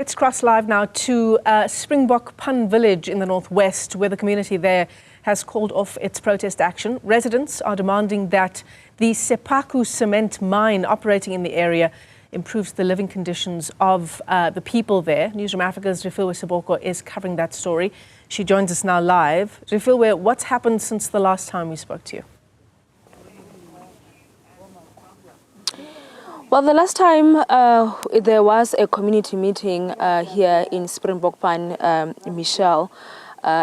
Let's cross live now to Springbokpan village in the northwest, where the community there has called off its protest action. Residents are demanding that the Sephaku Cement mine operating in the area improves the living conditions of the people there. Newzroom Afrika's Refiloe Seboko is covering that story. She joins us now live. Refiloe, what's happened since the last time we spoke to you? Well, the last time there was a community meeting here in Springbokpan, Michelle,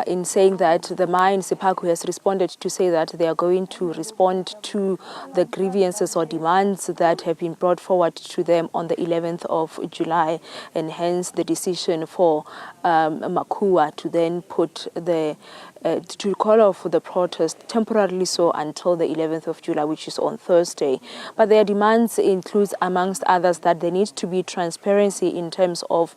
in saying that the mine, Sephaku, has responded to say that they are going to respond to the grievances or demands that have been brought forward to them on the 11th of July, and hence the decision for Makua to then put the to call off the protest temporarily so until the 11th of July, which is on Thursday. But their demands includes, amongst others, that there needs to be transparency in terms of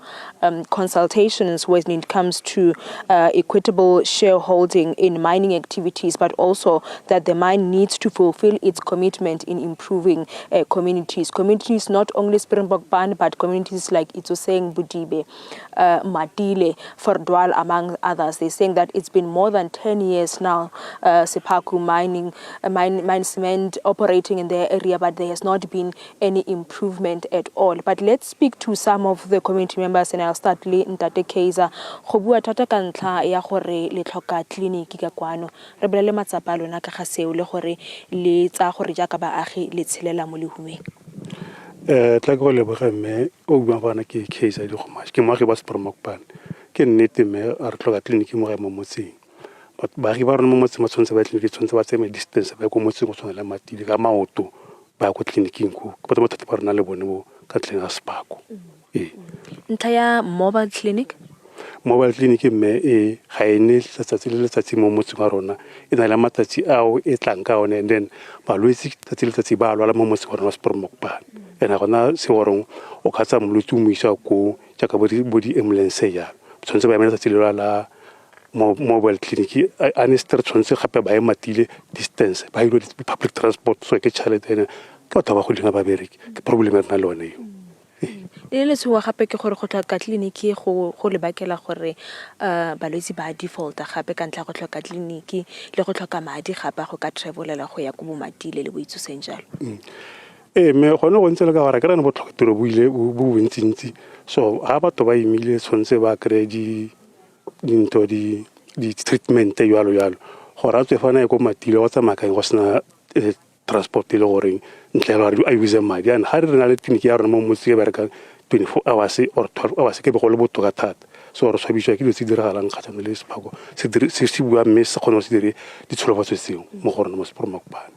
consultations when it comes to equitable shareholding in mining activities, but also that the mine needs to fulfill its commitment in improving communities. Communities not only Springbokpan, but communities like Itsoseng, Budibe, Matile, Fordwal, among others. They're saying that it's been more than 10 years now, Sephaku mine cement operating in their area, but there has not been any improvement at all. But let's speak to some of the community members, and I'll start le Ntate Kaiser. Go bua thata ka ntlha ya gore le tlhoka tleliniki ka kwano. Re bolele matsapa lona ka ga seo le gore le tsa gore jaaka baagi le tshelela mo lehumeng. Tla go le bogemme o bua bana ke Kaiser di gomash. Ke moagi ba Springbokpan. Ke nnete me a re tlhoka tleliniki mo ga mo motseng. But baagi ba rona mo motseng ba tshwanetse ba tleliniki tshwanetse ba tseme distance ba go motseng go tshwana le matile ka maoto ba go tleliniking go ba bothata ba rona le bone bo ka tleng a Sephaku. Ntlha ya mobile clinic me ga ene letsatsi le letsatsi mo motseng wa rona e na le matsatsi ao e tlang ka one, and then balwetse tsatsi le letsatsi ba lwala mo motseng wa rona wa Springbokpan. Ena gona se gorong o ka tsa molwetse o mo isa ko jaaka bo di ambulance ya tshwanetse ba emela tsatsi le la mobile clinic anestre tshwanetse gape ba e matile distance ba ile di public transport so ke tšhelete ene ka batho ba go dinga ba bereke ke problem e rena le one eo. Le tshwa gape ke gore go tlhoka tleliniki go lebakela gore balwetse ba defaulta gape ka ntla go tlhoka tleliniki le go tlhoka madi gape go ka travelela go ya go bo Matile le bo Itsoseng jalo. Me gone go ntse le ka gore ke rena bo tlhoka tiro bo ile bo bontsintsi, so ha batho ba imile tshwanetse ba kry dinto di treatment yalo gore a tswe fana e go Matile go tsamaya ka go sena transport le gore ntle le a use madi and ha re na le tleliniki ya rona mo motse e bereka 24 hours or 12 hours ke be go le botoka thata, so re swabiswa ke dilo tse diragalang kgatlhanong le Sephaku se bua mme se kgone go se dire ditsholofetso tseo mo go rona mo Springbokpan.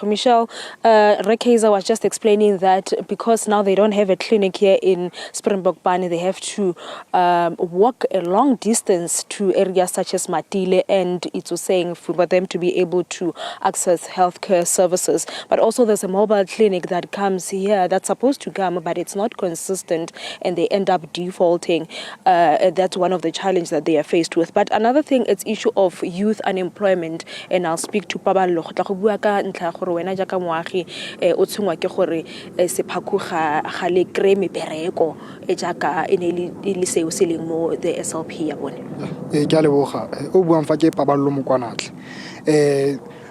Michelle, Kaiser was just explaining that because now they don't have a clinic here in Springbokpan, they have to walk a long distance to areas such as Matile and Itsoseng for them to be able to access healthcare services. But also there's a mobile clinic that comes here that's supposed to come, but it's not consistent and they end up defaulting. That's one of the challenges that they are faced with. But another thing, it's issue of youth unemployment, and I'll speak to Pabalo. Go bua ka ntla gore wena ja ka moagi o tshengwa ke gore Sephaku ga le kre mebereko e jaaka ene le seo se leng mo the SLP ya bone. Ke a leboga o buang fa ke Pabalo Mokwanatle.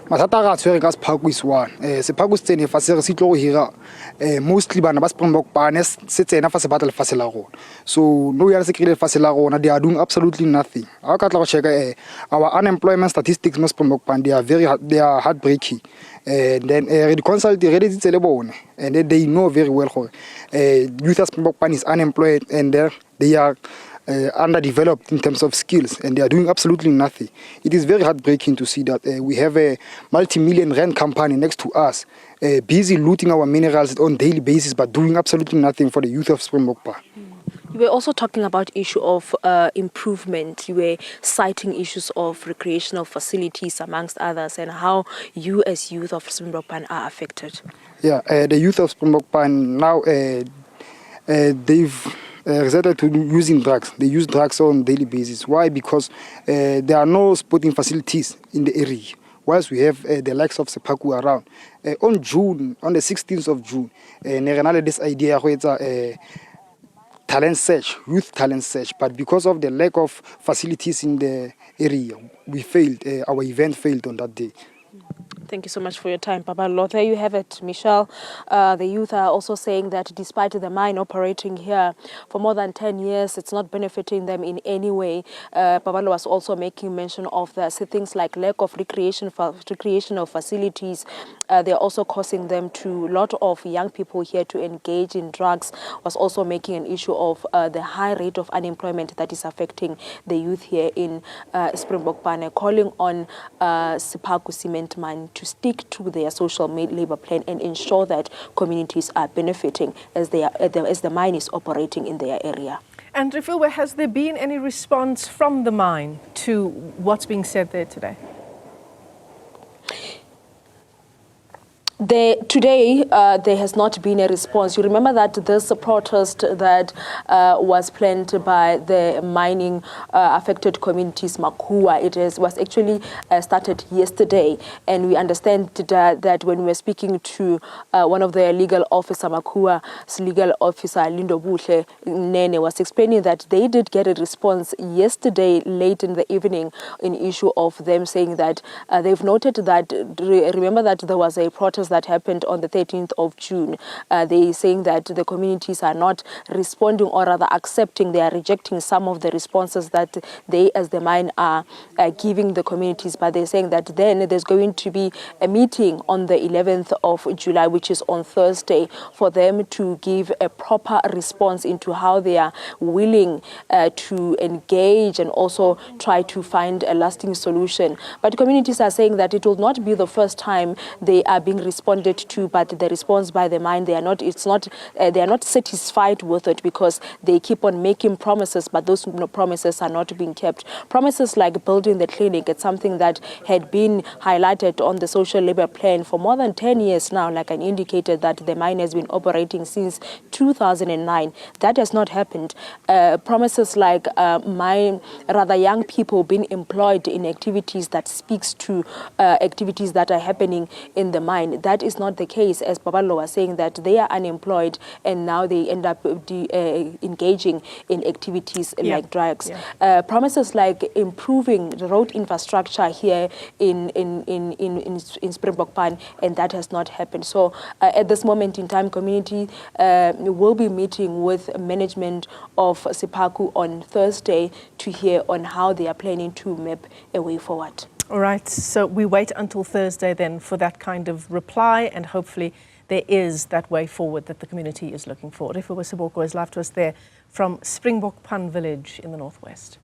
Mathata ga tshwere ka Sephaku is one. Sephaku se tsene fa se re se tlo go hira mostly bana ba Springbokpan se tsena fa se batla fa se la rona, so no ya se krile fa se la rona, they are doing absolutely nothing. A ka tla go check our unemployment statistics no Springbokpan, they are heartbreaking. And then the consult the ready tsele bone, and then they know very well gore youth of Springbokpan is unemployed, and they are underdeveloped in terms of skills, and they are doing absolutely nothing. It is very heartbreaking to see that we have a multi-million rand company next to us, busy looting our minerals on a daily basis, but doing absolutely nothing for the youth of Springbokpan. You were also talking about issue of improvement. You were citing issues of recreational facilities, amongst others, and how you as youth of Springbokpan are affected. Yeah, the youth of Springbokpan now, they've resorted to using drugs. They use drugs on a daily basis. Why? Because there are no sporting facilities in the area. Whilst we have the likes of Sephaku around. On the 16th of June, this idea talent search, youth talent search, but because of the lack of facilities in the area, we failed. Our event failed on that day. Thank you so much for your time, Babalo. There you have it, Michelle. The youth are also saying that despite the mine operating here for more than 10 years, it's not benefiting them in any way. Babalo was also making mention of the things like lack of recreational facilities. They're also causing them to, a lot of young people here to engage in drugs, was also making an issue of the high rate of unemployment that is affecting the youth here in Springbokpan, calling on Sephaku Cement mine to stick to their social labor plan and ensure that communities are benefiting as the mine is operating in their area. And Refiloe, has there been any response from the mine to what's being said there today? Today, there has not been a response. You remember that this protest that was planned by the mining affected communities, Makua, was actually started yesterday. And we understand that when we were speaking to one of the legal officer, Makua's legal officer, Lindo Buhle Nene, was explaining that they did get a response yesterday late in the evening in issue of them saying that they've noted that, remember that there was a protest that happened on the 13th of June. They saying that the communities are not responding, or rather accepting, they are rejecting some of the responses that they as the mine are giving the communities. But they're saying that then there's going to be a meeting on the 11th of July, which is on Thursday, for them to give a proper response into how they are willing to engage and also try to find a lasting solution. But communities are saying that it will not be the first time they are being responded to, but the response by the mine, they are not satisfied with it, because they keep on making promises, but those promises are not being kept. Promises like building the clinic, it's something that had been highlighted on the social labor plan for more than 10 years now, like I indicated, that the mine has been operating since 2009. That has not happened. Promises like young people being employed in activities that speaks to activities that are happening in the mine. That is not the case, as Babalo was saying, that they are unemployed and now they end up engaging in activities like drugs. Promises like improving the road infrastructure here in Springbokpan, and that has not happened. So at this moment in time, community will be meeting with management of Sephaku on Thursday to hear on how they are planning to map a way forward. All right, so we wait until Thursday then for that kind of reply, and hopefully there is that way forward that the community is looking for. Seboko is live to us there from Springbokpan village in the northwest.